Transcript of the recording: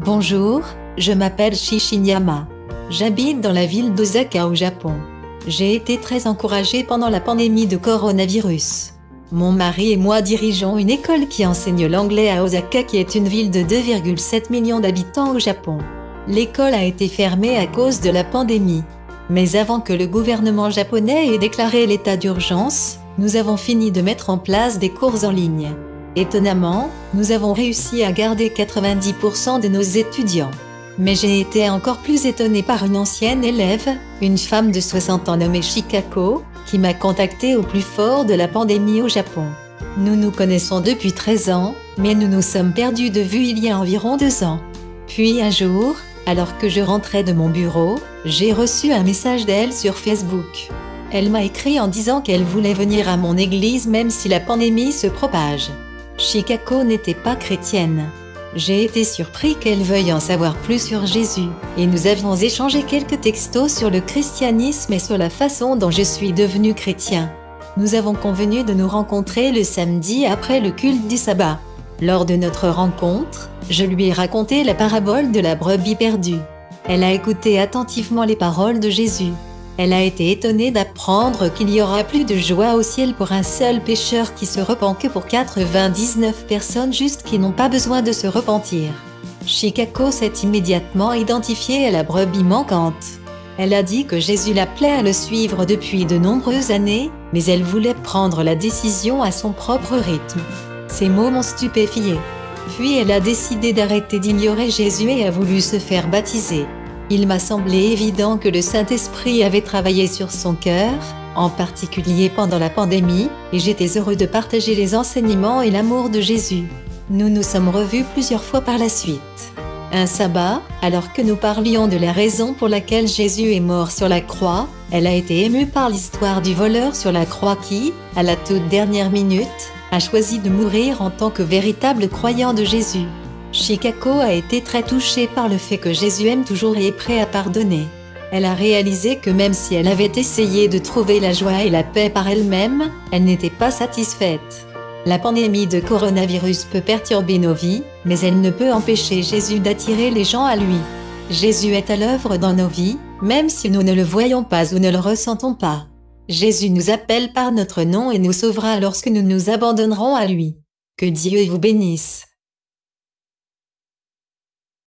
Bonjour, je m'appelle Shishinyama. J'habite dans la ville d'Osaka au Japon. J'ai été très encouragée pendant la pandémie de coronavirus. Mon mari et moi dirigeons une école qui enseigne l'anglais à Osaka, qui est une ville de 2,7 millions d'habitants au Japon. L'école a été fermée à cause de la pandémie. Mais avant que le gouvernement japonais ait déclaré l'état d'urgence, nous avons fini de mettre en place des cours en ligne. Étonnamment, nous avons réussi à garder 90% de nos étudiants. Mais j'ai été encore plus étonnée par une ancienne élève, une femme de 60 ans nommée Shikako, qui m'a contactée au plus fort de la pandémie au Japon. Nous nous connaissons depuis 13 ans, mais nous nous sommes perdus de vue il y a environ 2 ans. Puis un jour, alors que je rentrais de mon bureau, j'ai reçu un message d'elle sur Facebook. Elle m'a écrit en disant qu'elle voulait venir à mon église même si la pandémie se propage. Shikako n'était pas chrétienne. J'ai été surpris qu'elle veuille en savoir plus sur Jésus, et nous avions échangé quelques textos sur le christianisme et sur la façon dont je suis devenu chrétien. Nous avons convenu de nous rencontrer le samedi après le culte du sabbat. Lors de notre rencontre, je lui ai raconté la parabole de la brebis perdue. Elle a écouté attentivement les paroles de Jésus. Elle a été étonnée d'apprendre qu'il y aura plus de joie au ciel pour un seul pécheur qui se repent que pour 99 personnes justes qui n'ont pas besoin de se repentir. Shikako s'est immédiatement identifiée à la brebis manquante. Elle a dit que Jésus l'appelait à le suivre depuis de nombreuses années, mais elle voulait prendre la décision à son propre rythme. Ces mots m'ont stupéfiée. Puis elle a décidé d'arrêter d'ignorer Jésus et a voulu se faire baptiser. Il m'a semblé évident que le Saint-Esprit avait travaillé sur son cœur, en particulier pendant la pandémie, et j'étais heureux de partager les enseignements et l'amour de Jésus. Nous nous sommes revus plusieurs fois par la suite. Un sabbat, alors que nous parlions de la raison pour laquelle Jésus est mort sur la croix, elle a été émue par l'histoire du voleur sur la croix qui, à la toute dernière minute, a choisi de mourir en tant que véritable croyant de Jésus. Shikako a été très touchée par le fait que Jésus aime toujours et est prêt à pardonner. Elle a réalisé que même si elle avait essayé de trouver la joie et la paix par elle-même, elle n'était pas satisfaite. La pandémie de coronavirus peut perturber nos vies, mais elle ne peut empêcher Jésus d'attirer les gens à lui. Jésus est à l'œuvre dans nos vies, même si nous ne le voyons pas ou ne le ressentons pas. Jésus nous appelle par notre nom et nous sauvera lorsque nous nous abandonnerons à lui. Que Dieu vous bénisse.